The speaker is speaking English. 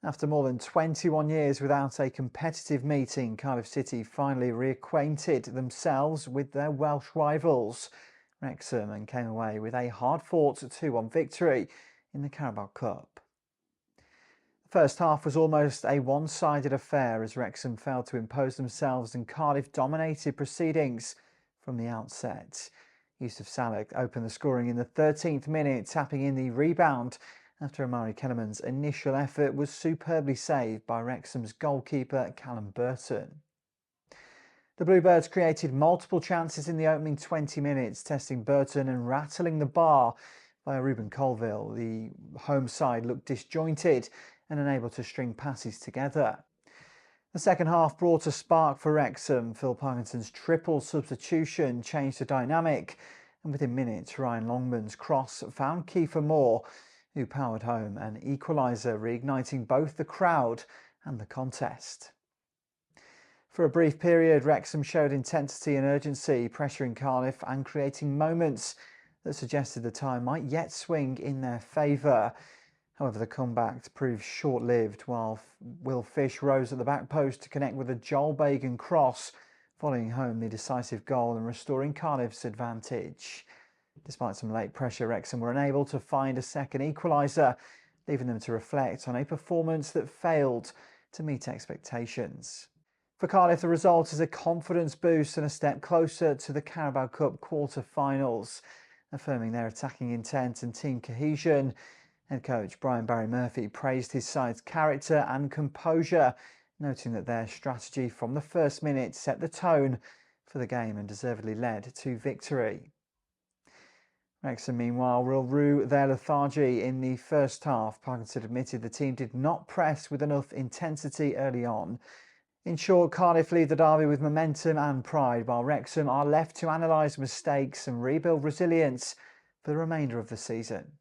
After more than 21 years without a competitive meeting, Cardiff City finally reacquainted themselves with their Welsh rivals, Wrexham, and came away with a hard-fought 2-1 victory in the Carabao Cup. The first half was almost a one-sided affair as Wrexham failed to impose themselves and Cardiff dominated proceedings from the outset. Yousef Salech opened the scoring in the 13th minute, tapping in the rebound after Omari Kellyman's initial effort was superbly saved by Wrexham's goalkeeper Callum Burton. The Bluebirds created multiple chances in the opening 20 minutes, testing Burton and rattling the bar via Ruben Colville. The home side looked disjointed and unable to string passes together. The second half brought a spark for Wrexham. Phil Parkinson's triple substitution changed the dynamic, and within minutes Ryan Longman's cross found Kiefer Moore, who powered home an equaliser, reigniting both the crowd and the contest. For a brief period, Wrexham showed intensity and urgency, pressuring Cardiff and creating moments that suggested the tide might yet swing in their favour. However, the comeback proved short-lived, while Will Fish rose at the back post to connect with a Joel Bagan cross, volleying home the decisive goal and restoring Cardiff's advantage. Despite some late pressure, Wrexham were unable to find a second equaliser, leaving them to reflect on a performance that failed to meet expectations. For Cardiff, the result is a confidence boost and a step closer to the Carabao Cup quarter-finals, affirming their attacking intent and team cohesion. Head coach Barry Murphy praised his side's character and composure, noting that their strategy from the first minute set the tone for the game and deservedly led to victory. Wrexham, meanwhile, will rue their lethargy in the first half. Parkinson admitted the team did not press with enough intensity early on. In short, Cardiff lead the derby with momentum and pride, while Wrexham are left to analyse mistakes and rebuild resilience for the remainder of the season.